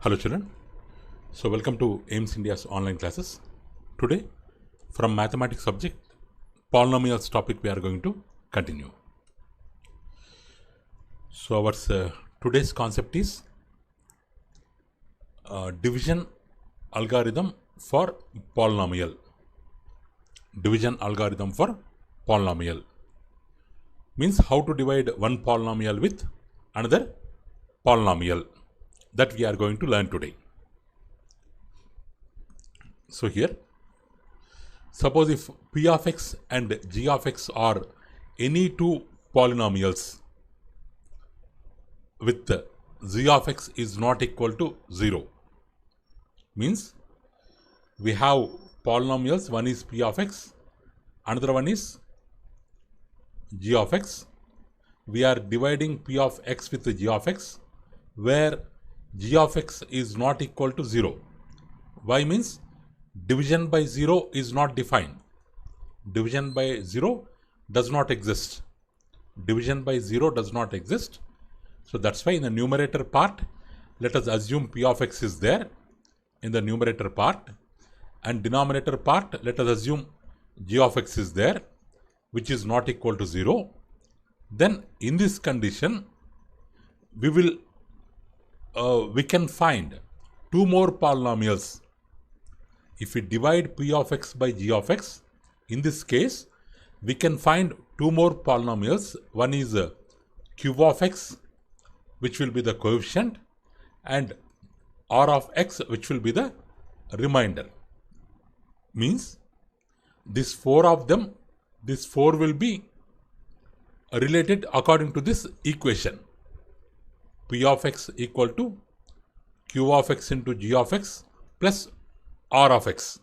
Hello children, so welcome to AIMS India's online classes. Today from mathematics subject polynomials topic we are going to continue. So our today's concept is division algorithm for polynomial. Division algorithm for polynomial means how to divide one polynomial with another polynomial. That we are going to learn today. So here, suppose if p of x and g of x are any two polynomials with z of x is not equal to 0, means we have polynomials, one is p of x, another one is g of x. We are dividing p of x with g of x, where g of x is not equal to 0. Why? Means division by 0 is not defined. Division by 0 does not exist. Division by 0 does not exist. So that's why in the numerator part, let us assume p of x is there in the numerator part, and denominator part, let us assume g of x is there, which is not equal to 0. Then in this condition, we can find two more polynomials. If we divide p of x by g of x, in this case, we can find two more polynomials. One is q of x, which will be the coefficient, and r of x, which will be the remainder. Means these four of them, these four will be related according to this equation. P of x equal to q of x into g of x plus r of x.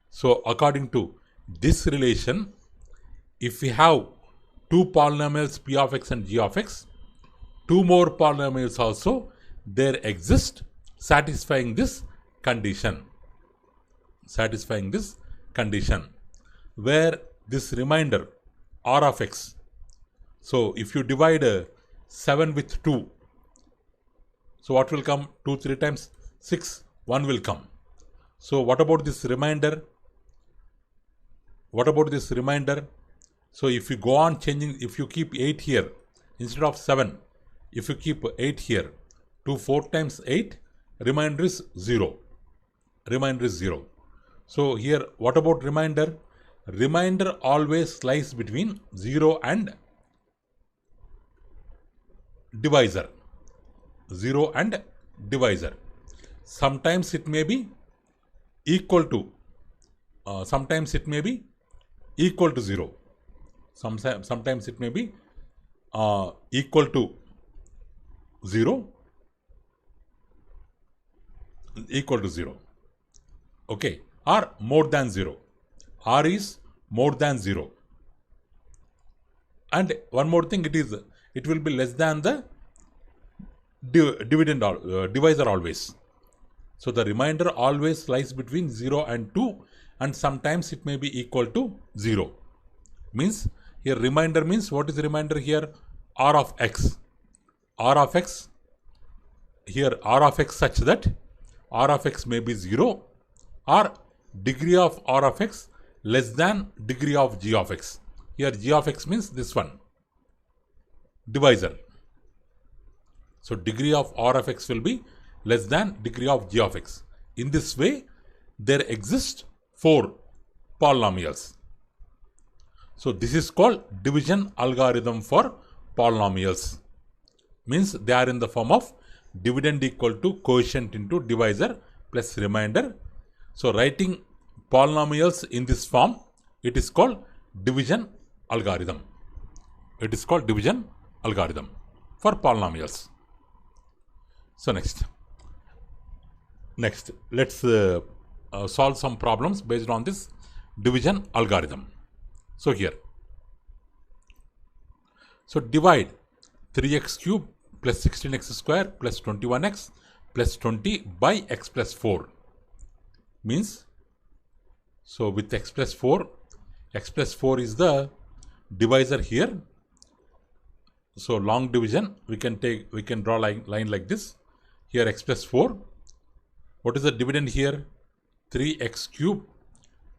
So according to this relation, if we have two polynomials p of x and g of x, two more polynomials also there exist satisfying this condition. Satisfying this condition, where this remainder r of x. So if you divide 7 with 2, so what will come? 2 3 times 6, 1 will come. So what about this remainder? What about this remainder? So if you go on changing, if you keep 8 here instead of 7, if you keep 8 here, 2 4 times 8, remainder is 0. Remainder is 0. So here, what about remainder? Remainder always lies between 0 and divisor. 0 and divisor. Sometimes it may be equal to, sometimes it may be equal to 0. Sometimes it may be equal to 0. Equal to 0. Okay. Or more than 0. R is more than 0. And one more thing, it will be less than the divisor always. So the remainder always lies between 0 and 2, and sometimes it may be equal to 0. Means here remainder means, what is the remainder here? R of x. R of x, here R of x such that R of x may be 0 or degree of R of x less than degree of g of x. Here g of x means this one, divisor. So degree of R of x will be less than degree of g of x. In this way, there exist 4 polynomials. So this is called division algorithm for polynomials. Means they are in the form of dividend equal to quotient into divisor plus remainder. So writing polynomials in this form, it is called division algorithm. It is called division algorithm for polynomials. So next, let's solve some problems based on this division algorithm. So here, so divide 3x cube plus 16x square plus 21x plus 20 by x plus 4. Means, so with x plus 4 is the divisor here. So long division, we can draw line like this. Here x plus 4, What is the dividend here? 3x cube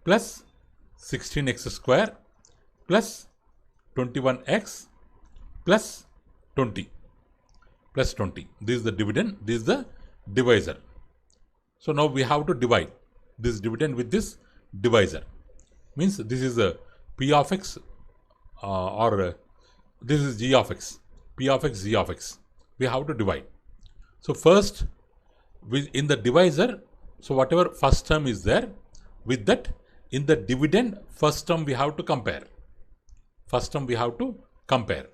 plus 16x square plus 21x plus 20 plus 20. This is the dividend, this is the divisor. So now we have to divide this dividend with this divisor. Means this is a p of x this is g of x, p of x, g of x. We have to divide. So first, in the divisor, so whatever first term is there, with that, in the dividend, first term we have to compare. First term we have to compare.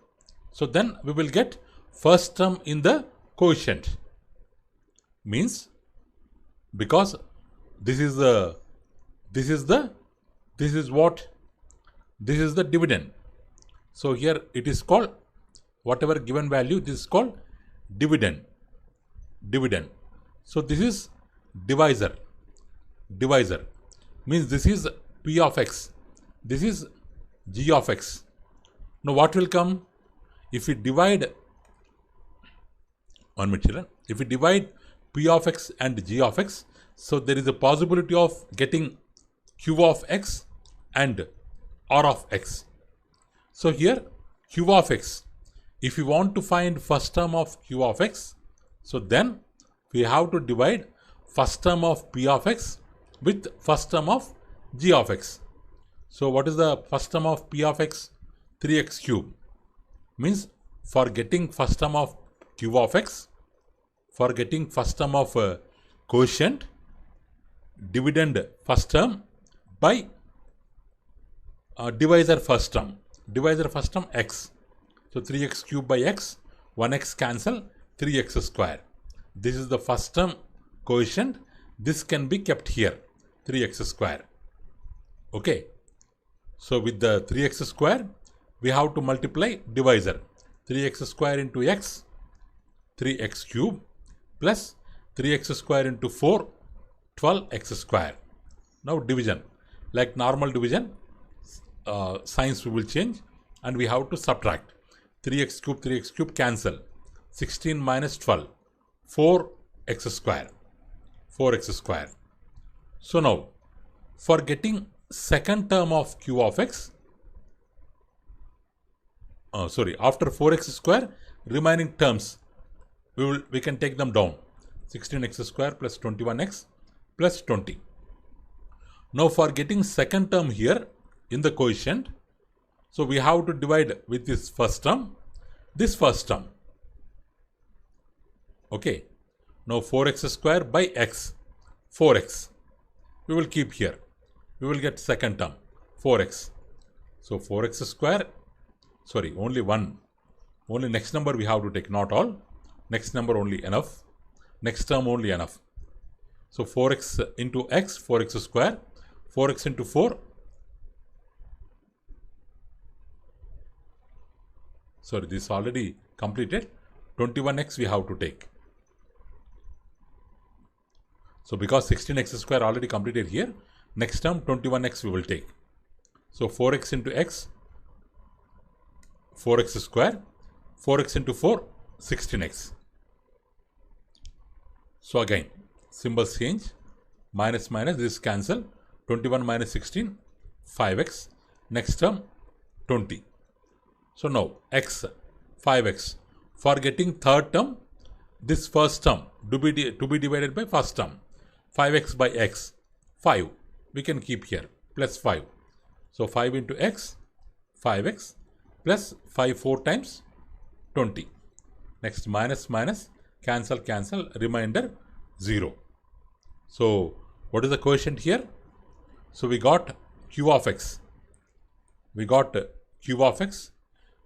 So then we will get first term in the quotient. Means, because this is the dividend. So here it is called, whatever given value, this is called dividend. So this is divisor. Means this is p of x, this is g of x. Now what will come? If we divide, one minute children, if we divide p of x and g of x, so there is a possibility of getting q of x and r of x. So here q of x, if you want to find first term of q of x, so then we have to divide first term of p of x with first term of g of x. So what is the first term of p of x? 3x cube. Means for getting first term of q of x, for getting first term of quotient, dividend first term by divisor first term. Divisor first term x. So 3x cube by x, 1x cancel, 3x square. This is the first term quotient. This can be kept here, 3x square. Okay. So with the 3x square, we have to multiply divisor. 3x square into x, 3x cube plus 3x square into 4, 12x square. Now division, like normal division, signs we will change and we have to subtract. 3x cube cancel, 16 minus 12, 4x square. So now, for getting second term of q of x, after 4x square, remaining terms, we can take them down. 16x square plus 21x plus 20. Now for getting second term here in the quotient, so we have to divide with this first term. Okay. Now 4x square by x, 4x. We will keep here. We will get second term, 4x. So 4x square, only one. Only next number we have to take, not all. Next number only enough. Next term only enough. So 4x into x, 4x square, 4x into 4. This already completed. 21x we have to take. So because 16x square already completed here, next term 21x we will take. So 4x into x, 4x square, 4x into 4, 16x. So again, symbols change, minus minus, this cancel, 21 minus 16, 5x, next term 20. So now x, 5x. For getting third term, this first term to be divided by first term, 5x by x, 5. We can keep here, plus 5. So 5 into x, 5x, plus 5 4 times, 20. Next minus minus, cancel, remainder 0. So what is the quotient here? So we got q of x.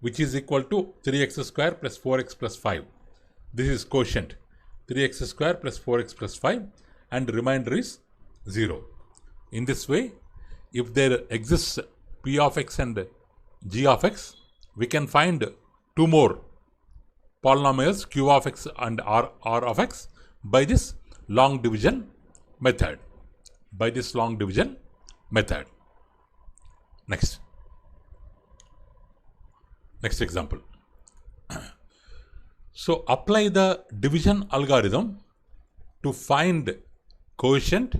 Which is equal to 3x square plus 4x plus 5. This is quotient, 3x square plus 4x plus 5, and remainder is 0. In this way, if there exists p of x and g of x, we can find two more polynomials, q of x and r of x, by this long division method. Next example. So apply the division algorithm to find quotient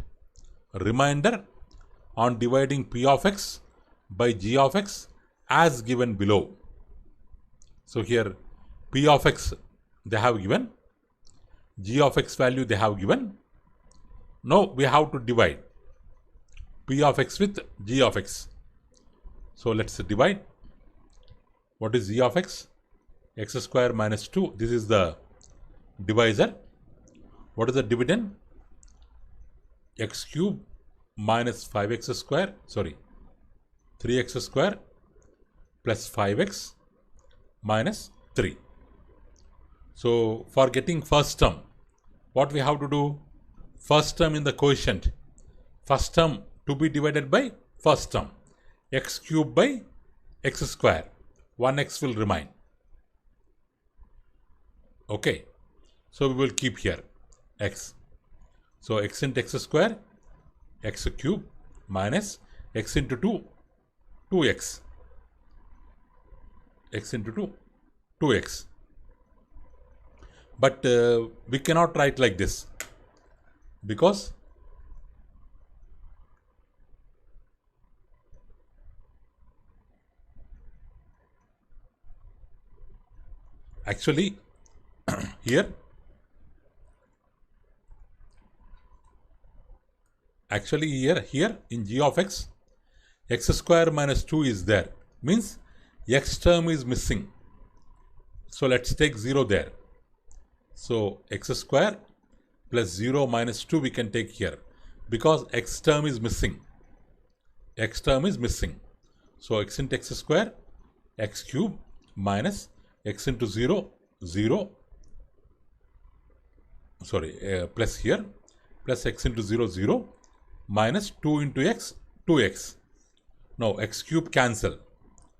remainder on dividing p of x by g of x as given below. So here p of x they have given, g of x value they have given. Now we have to divide p of x with g of x. So let's divide. What is g of x? X square minus 2. This is the divisor. What is the dividend? X cube minus 5x square, 3x square plus 5x minus 3. So for getting first term, what we have to do? First term in the quotient, first term to be divided by first term, x cube by x square, 1x will remain. Okay, so we will keep here x. So x into x square, x cube minus x into 2, 2x. X into 2, 2x. But we cannot write like this because actually here in g of x, x square minus 2 is there, means x term is missing. So let's take 0 there. So x square plus 0 minus 2 we can take here because x term is missing. X term is missing. So x into x square, x cube minus x into 0, 0. Plus here, plus x into 0, 0, minus 2 into x, 2x. Now x cube cancel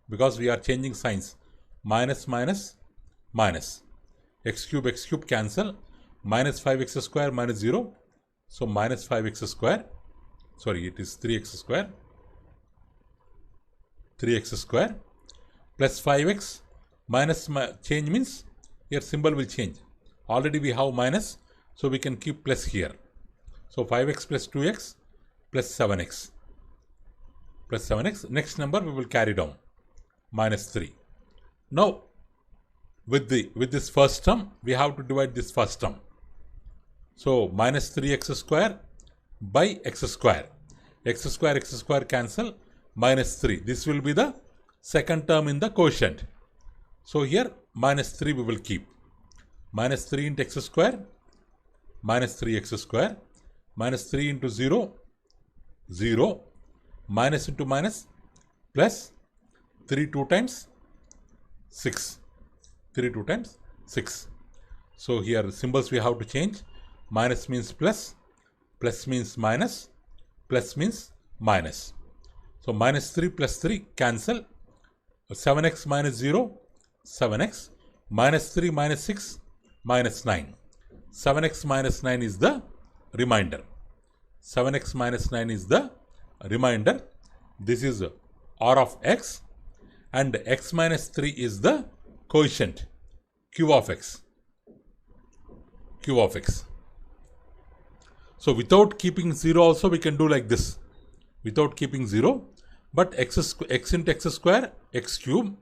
because we are changing signs. Minus, minus, minus. X cube cancel. Minus 5x square minus 0. So minus 5x square. It is 3x square. 3x square plus 5x minus change means here symbol will change. Already we have minus, so we can keep plus here. So 5x plus 2x plus 7x. Plus 7x. Next number we will carry down. Minus 3. Now with this first term, we have to divide this first term. So minus 3x square by x square. X square cancel. Minus 3. This will be the second term in the quotient. So here minus 3 we will keep. Minus 3 into x square, minus 3x square, minus 3 into 0, 0, minus into minus, plus 3 2 times 6. 3 2 times 6. So here symbols we have to change. Minus means plus, plus means minus, plus means minus. So minus 3 plus 3 cancel. 7x minus 0, 7x, minus 3 minus 6, minus 9. 7x minus 9 is the remainder. 7x minus 9 is the remainder. This is r of x, and x minus 3 is the quotient, q of x. Q of x. So without keeping 0 also we can do like this. Without keeping 0, but x into x square, x cube.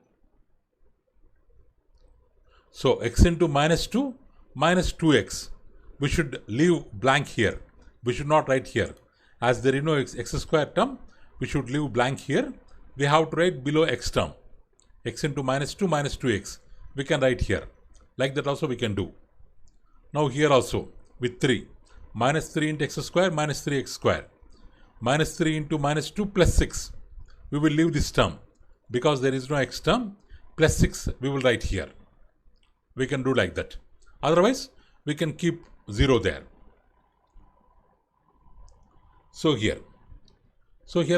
So x into minus 2, minus 2x. We should leave blank here. We should not write here. As there is no x square term, we should leave blank here. We have to write below x term. X into minus 2, minus 2x. We can write here. Like that also we can do. Now here also with 3. Minus 3 into x square, minus 3x square. Minus 3 into minus 2 plus 6. We will leave this term. Because there is no x term, plus 6 we will write here. We can do like that. Otherwise, we can keep 0 there. So here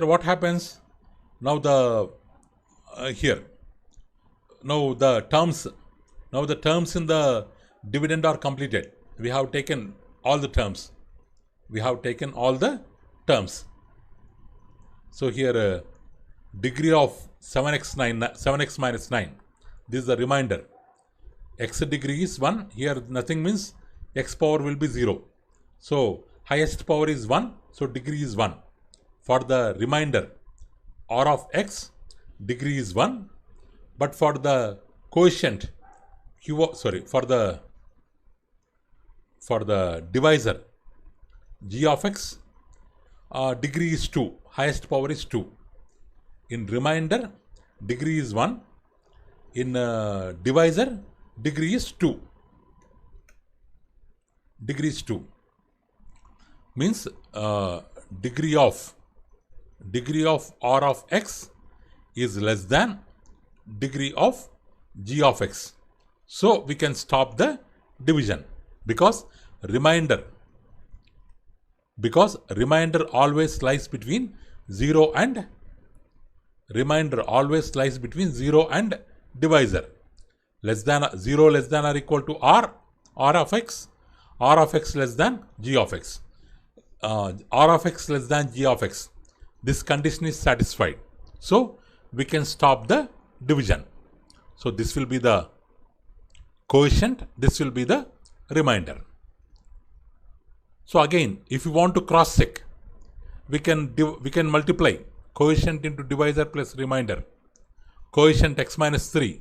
what happens? Now the terms in the dividend are completed. We have taken all the terms. So here degree of 7x minus 9. This is the remainder. X degree is 1. Here nothing means x power will be 0. So highest power is 1, so degree is 1. For the remainder r of x, degree is 1, but for the quotient for the divisor g of x, degree is 2, highest power is 2. In remainder, degree is 1. In divisor, degree is 2. Degree is 2. Means degree of r of x is less than degree of g of x. So we can stop the division because remainder always lies between 0 and divisor. Less than 0 less than or equal to r of x less than g of x, r of x less than g of x. This condition is satisfied. So we can stop the division. So this will be the quotient, this will be the remainder. So again, if you want to cross check, we can multiply quotient into divisor plus remainder. Quotient x minus 3,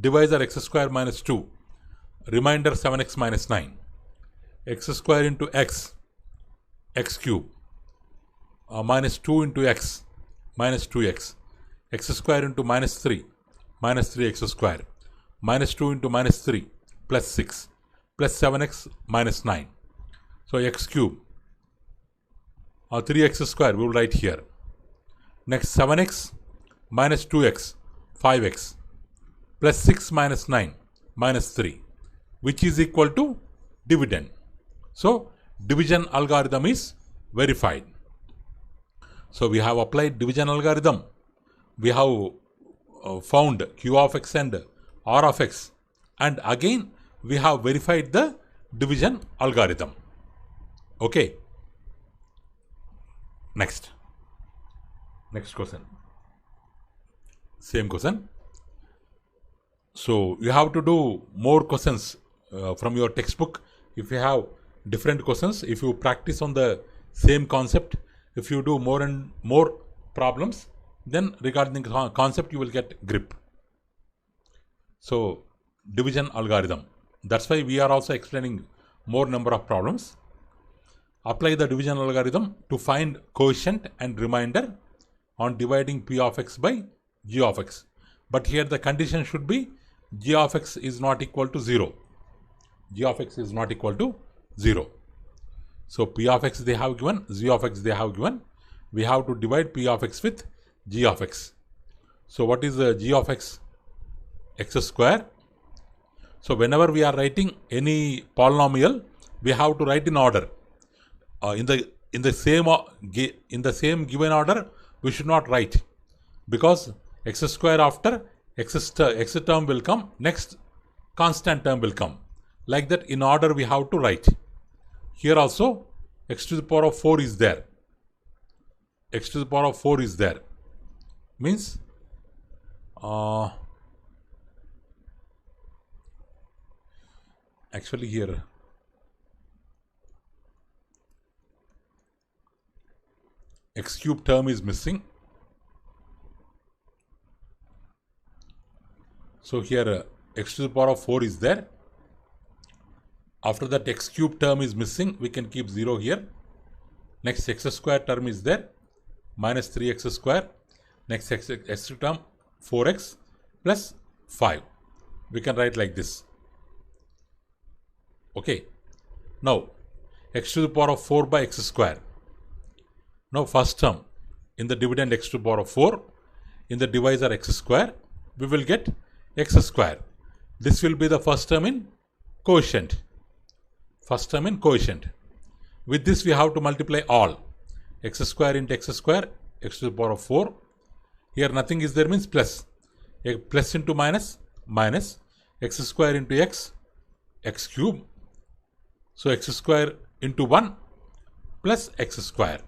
divisor x square minus 2, remainder 7x minus 9, x square into x cube, minus 2 into x, minus 2x, x square into minus 3x square, minus 2 into minus 3, plus 6, plus 7x minus 9. So x cube, 3x square we will write here. Next 7x minus 2x, 5x, plus 6 minus 9, minus 3, which is equal to dividend. So division algorithm is verified. So we have applied division algorithm. We have found q of x and r of x, and again we have verified the division algorithm. Okay. Next question. Same question. So you have to do more questions from your textbook. If you have different questions, if you practice on the same concept, if you do more and more problems, then regarding the concept you will get grip. So division algorithm, that's why we are also explaining more number of problems. Apply the division algorithm to find quotient and remainder on dividing p of x by g of x. But here the condition should be g of x is not equal to 0. G of x is not equal to 0. So p of x they have given, g of x they have given. We have to divide p of x with g of x. So what is the g of x? X square. So whenever we are writing any polynomial, we have to write in order. In the same given order, we should not write, because x square after x term will come, next constant term will come. Like that, in order we have to write. Here also x to the power of 4 is there. X to the power of 4 is there. Means actually here x cube term is missing. So here x to the power of 4 is there. After that x cube term is missing, we can keep 0 here. Next x square term is there, minus 3x square. Next x term 4x plus 5. We can write like this. Okay. Now x to the power of 4 by x square. Now first term in the dividend x to the power of 4, in the divisor x square, we will get x square. This will be the first term in quotient. First term in quotient. With this we have to multiply all. X square into x square, x to the power of 4. Here nothing is there means plus. A plus into minus, minus. X square into x, x cube. So x square into 1 plus x square.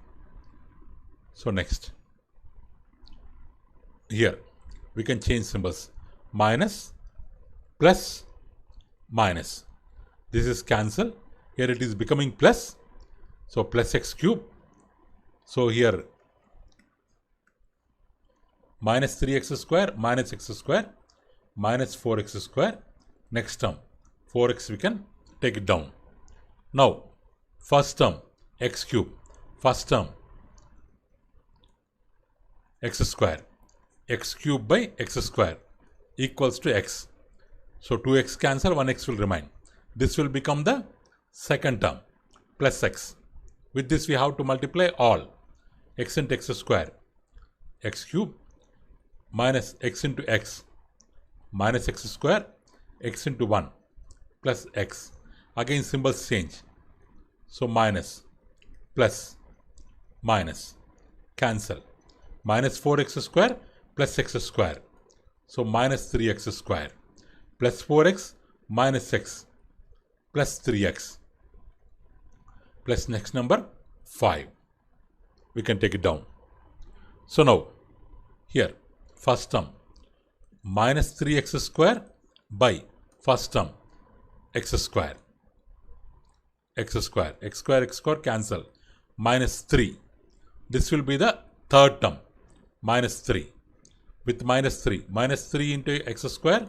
So next. Here we can change symbols. Minus, plus, minus. This is cancel. Here it is becoming plus. So plus x cube. So here minus 3x square minus x square minus 4x square. Next term 4x we can take it down. Now first term x cube, first term x square, x cube by x square equals to x. So 2x cancel, 1x will remain. This will become the second term plus x. With this we have to multiply all. X into x square, x cube minus x into x minus x square, x into 1 plus x. Again symbols change. So minus, plus, minus, cancel. Minus 4x square plus x square. So minus 3x square plus 4x minus x plus 3x plus next number 5. We can take it down. So now here first term minus 3x square by first term x square. X square, x square, x square cancel. Minus 3. This will be the third term. Minus 3. With minus 3. Minus 3 into x square.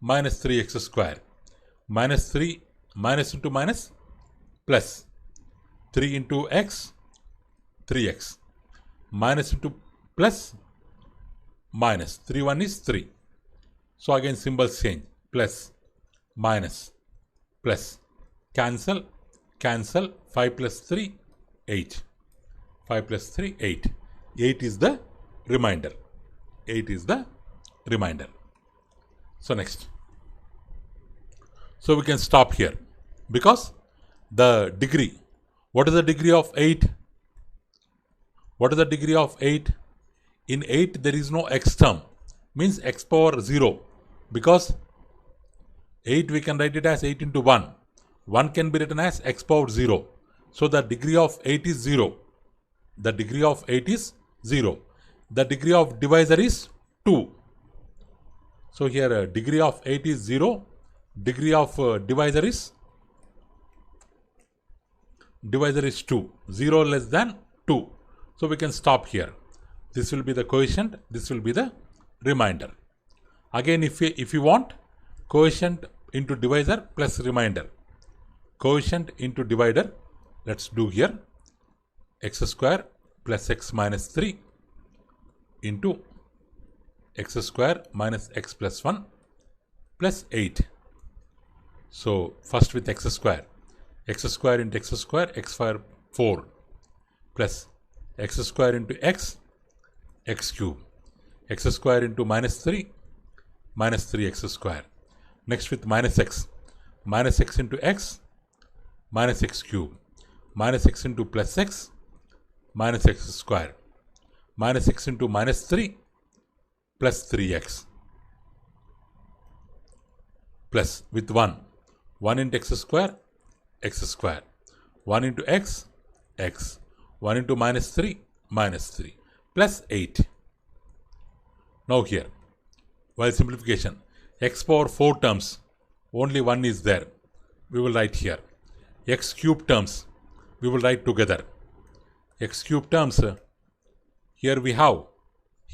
Minus 3x square. Minus 3. Minus into minus. Plus. 3 into x. 3x. Minus into plus. Minus. 3 1 is 3. So again symbols change. Plus. Minus. Plus. Cancel. Cancel. 5 plus 3, 8. 5 plus 3, 8. 8 is the remainder. 8 is the remainder. So next. So we can stop here because the degree. What is the degree of 8? What is the degree of 8? In 8 there is no x term. Means x power 0. Because 8 we can write it as 8 into 1. 1 can be written as x power 0. So the degree of 8 is 0. The degree of 8 is 0. The degree of divisor is 2. So here degree of 8 is 0. Degree of divisor is 2. 0 less than 2. So we can stop here. This will be the quotient. This will be the remainder. Again if you want quotient into divisor plus remainder. Quotient into divider, let's do here, x square plus x minus 3 into x square minus x plus 1 plus 8. So first with x square into x square, x square 4 plus x square into x cube, x square into minus 3x square. Next with minus x into x minus x cube, minus x into plus x, minus x square, minus x into minus 3, plus 3x, plus with 1 into x square, 1 into x, 1 into minus 3, plus 8. Now here, while simplification, x power 4 terms, only 1 is there. We will write here. X cube terms, we will write together. X cube terms, here we have,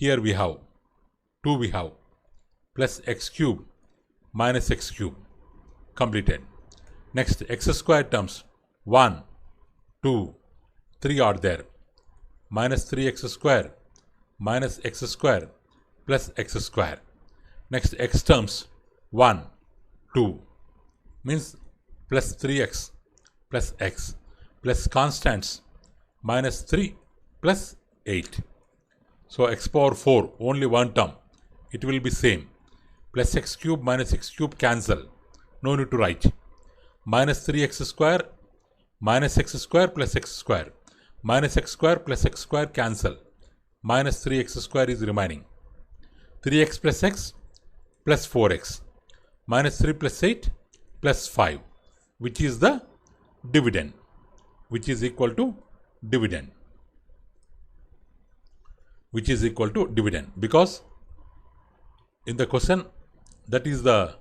2 we have, plus x cube minus x cube, completed. Next, x square terms, 1, 2, 3 are there, minus 3x square, minus x square, plus x square. Next, x terms, 1, 2, means plus 3x, plus x, plus constants, minus 3, plus 8. So x power 4, only one term, it will be same. Plus x cube minus x cube cancel, no need to write. Minus 3x square, minus x square plus x square, minus x square plus x square cancel, minus 3x square is remaining. 3x plus x plus 4x, minus 3 plus 8 plus 5, which is the dividend, which is equal to dividend, because in the question that is the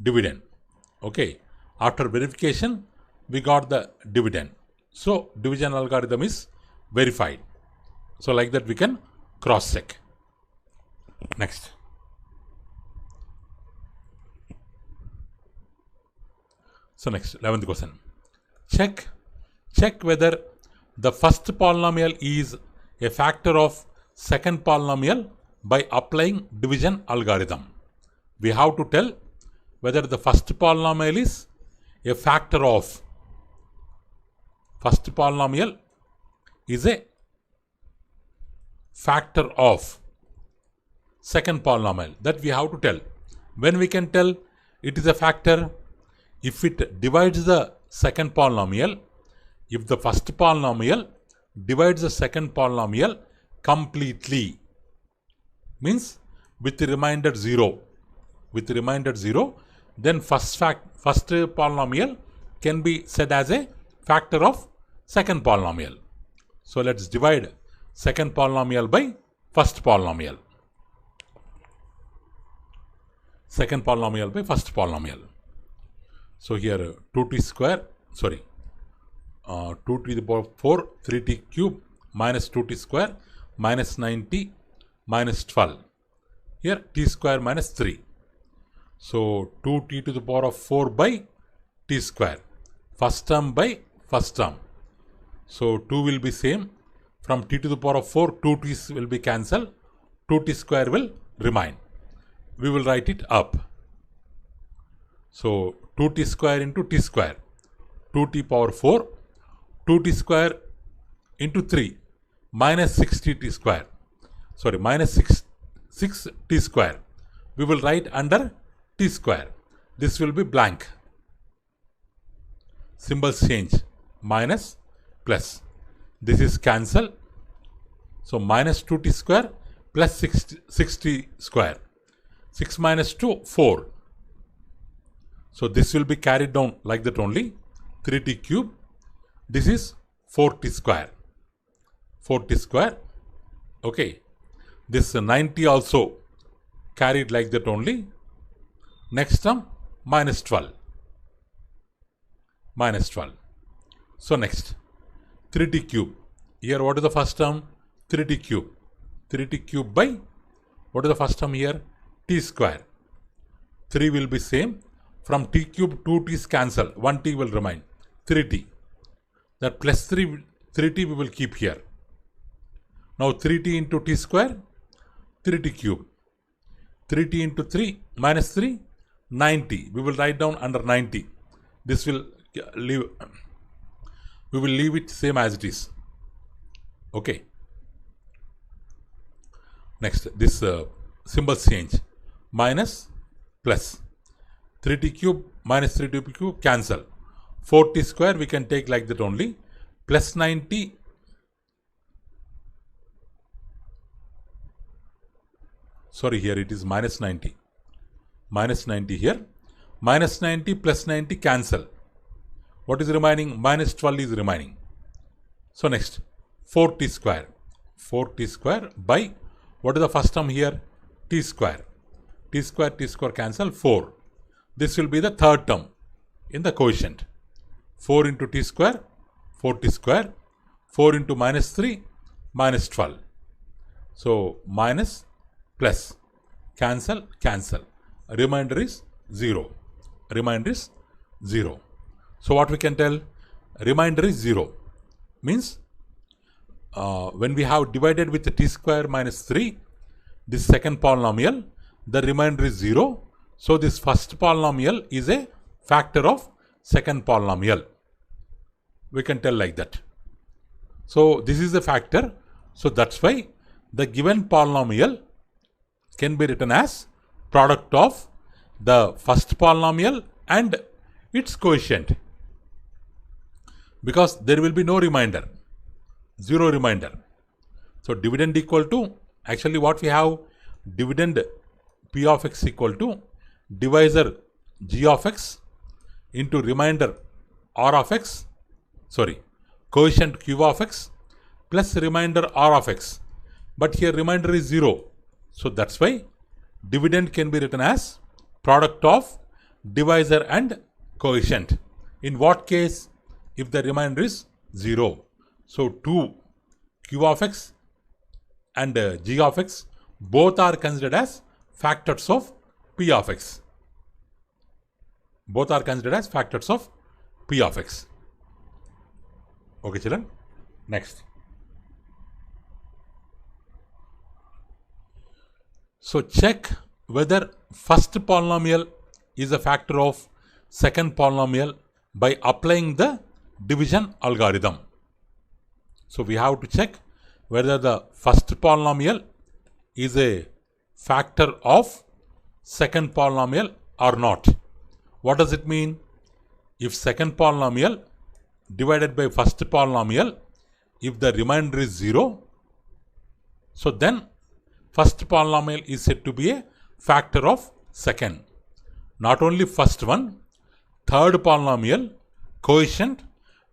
dividend. Okay, after verification we got the dividend. So division algorithm is verified. So like that we can cross check. Next. So next, 11th question. Check whether the first polynomial is a factor of second polynomial by applying division algorithm. We have to tell whether the first polynomial is a factor of second polynomial. That we have to tell. When we can tell it is a factor? If it divides the second polynomial, if the first polynomial divides the second polynomial completely, means with remainder 0, then first polynomial can be said as a factor of second polynomial. So let's divide second polynomial by first polynomial. Second polynomial by first polynomial. So here 2t square, 2 to the power 4, 3t cube minus 2t square minus 9t minus 12. Here t square minus 3. So 2t to the power of 4 by t square. First term by first term. So 2 will be same. From t to the power of 4, 2t will be cancelled. 2t square will remain. We will write it up. So 2t square into t square, 2t power 4, 2t square into 3, minus 6t square, minus 6t square. We will write under t square. This will be blank. Symbols change, minus, plus. This is cancel. So minus 2t square plus 6t square. 6 minus 2, 4. So this will be carried down like that only. 3t cube. This is 4t square. 4t square. Okay. This 9t also carried like that only. Next term minus 12. Minus 12. So next 3t cube. Here what is the first term? 3t cube. 3t cube by what is the first term here? T square. 3 will be same. From t cube, 2t is cancelled. 1t will remain. 3t. That plus 3t we will keep here. Now 3t into t square, 3t cube. 3t into 3 minus 3, 9t. We will write down under 90. This will leave. We will leave it same as it is. Okay. Next, this symbols change. Minus, plus. 3t cube minus 3t cube cancel. 4t square we can take like that only. Plus 9t. Sorry, here it is minus 90. Minus 90 here. Minus 90 plus 90 cancel. What is remaining? Minus 12 is remaining. So next, 4t square. 4t square by, what is the first term here? T square. T square cancel, 4. This will be the third term in the quotient. 4 into t square, 4t square. 4 into minus 3, minus 12. So minus, plus, cancel, cancel. Remainder is 0. Remainder is 0. So what we can tell? Remainder is 0. Means when we have divided with the t square minus 3, this second polynomial, the remainder is 0. So this first polynomial is a factor of second polynomial. We can tell like that. So this is the factor. So that's why the given polynomial can be written as product of the first polynomial and its quotient. Because there will be no remainder. 0 remainder. So dividend equal to, actually what we have, dividend p of x equal to divisor g of x into remainder r of x, quotient q of x plus remainder r of x. But here remainder is 0. So that's why dividend can be written as product of divisor and quotient. In what case? If the remainder is 0. So 2 q of x and g of x both are considered as factors of p of x. Both are considered as factors of p of x. Okay, children. Next. So check whether first polynomial is a factor of second polynomial by applying the division algorithm. So we have to check whether the first polynomial is a factor of second polynomial or not. What does it mean? If second polynomial divided by first polynomial, if the remainder is 0, so then first polynomial is said to be a factor of second. Not only first one, third polynomial quotient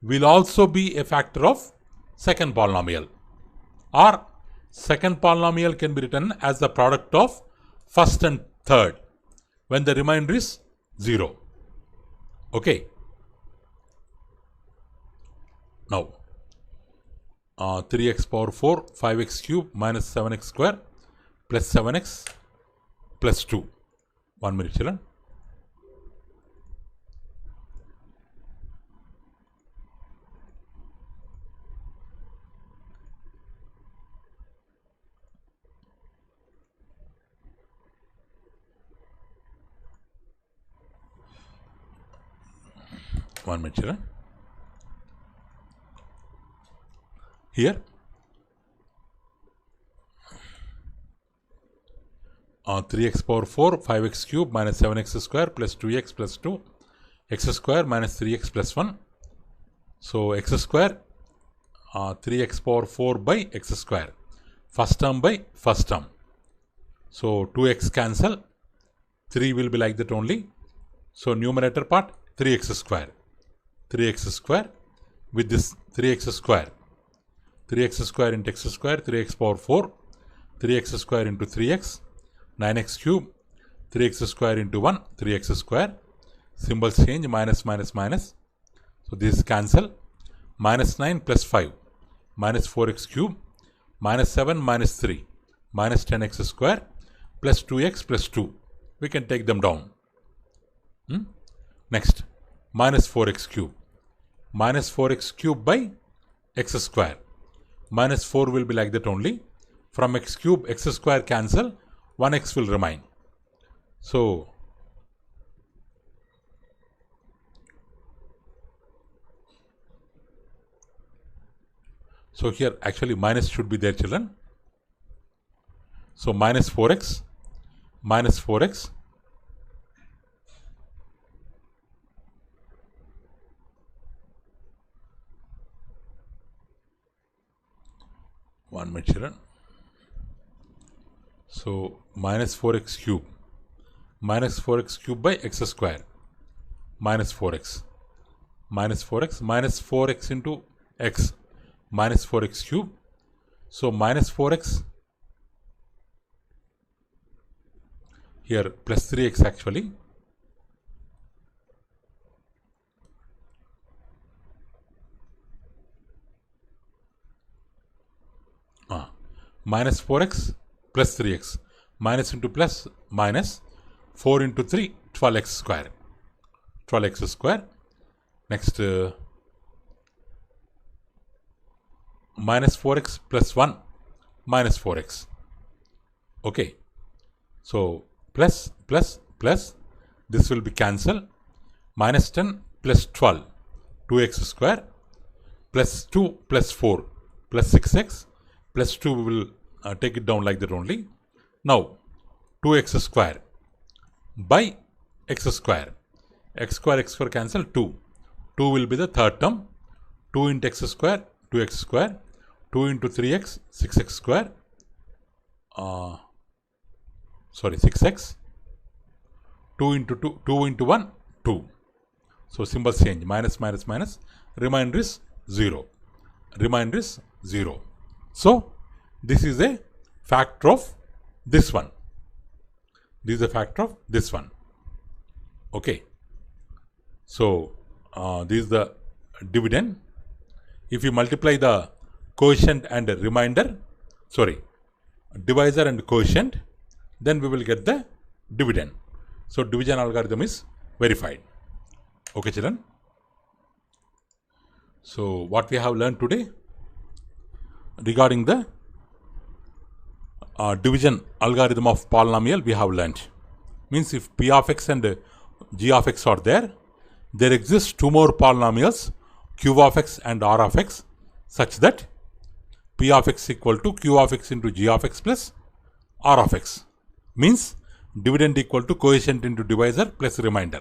will also be a factor of second polynomial, or second polynomial can be written as the product of first and third when the remainder is 0. Okay. Now 3x power 4, 5x cube minus 7x square plus 7x plus 2. 1 minute, children. One minute, children. Here 3x power 4, 5x cube minus 7x square plus 2x plus 2, x square minus 3x plus 1. So x square 3x power 4 by x square. First term by first term. So 2x cancel. 3 will be like that only. So numerator part 3x square. 3x square with this 3x square. 3x square into x square, 3x power 4, 3x square into 3x, 9x cube, 3x square into 1, 3x square, symbols change, minus, minus, minus. So this cancel, minus 9 plus 5, minus 4x cube, minus 7 minus 3, minus 10x square, plus 2x plus 2. We can take them down. Next, minus 4x cube. Minus 4x cube by x square. Minus 4 will be like that only. From x cube, x square cancel, 1x will remain. So here actually minus should be there, children. So minus 4x, minus 4x, one minute, children. So minus 4x cube, minus 4x cube by x square, minus 4x, minus 4x, minus 4x into x, minus 4x cube. So minus 4x, here plus 3x actually. Minus 4x plus 3x, minus into plus, minus 4 into 3, 12x square, 12x square. Next, minus 4x plus 1, minus 4x. Okay. So plus, plus, plus, this will be cancelled. Minus 10 plus 12, 2x square, plus 2 plus 4, plus 6x, plus 2 we will take it down like that only. Now 2x square by x square. X square cancel, 2. 2 will be the third term. 2 into x square, 2x square. 2 into 3x, 6x square. 6x. 2 into 2, 2 into 1, 2. So symbols change, minus, minus, minus. Remainder is 0. Remainder is 0. So this is a factor of this one. This is a factor of this one. Okay. So this is the dividend. if we multiply the quotient and remainder, divisor and quotient, then we will get the dividend. So division algorithm is verified. Okay, children. So what we have learned today regarding the division algorithm of polynomial, we have learned. Means if p of x and g of x are there, there exist two more polynomials, q of x and r of x, such that p of x equal to q of x into g of x plus r of x. Means dividend equal to quotient into divisor plus remainder.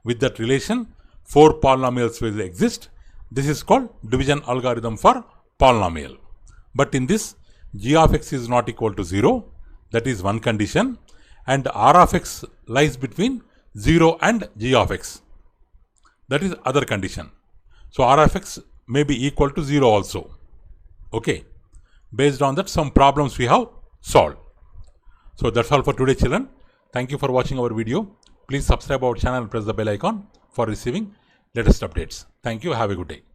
With that relation, 4 polynomials will exist. This is called division algorithm for polynomial. But in this, g of x is not equal to 0. That is one condition. And r of x lies between 0 and g of x. That is other condition. So r of x may be equal to 0 also. Okay. Based on that, some problems we have solved. So that's all for today, children. Thank you for watching our video. Please subscribe our channel and press the bell icon for receiving latest updates. Thank you. Have a good day.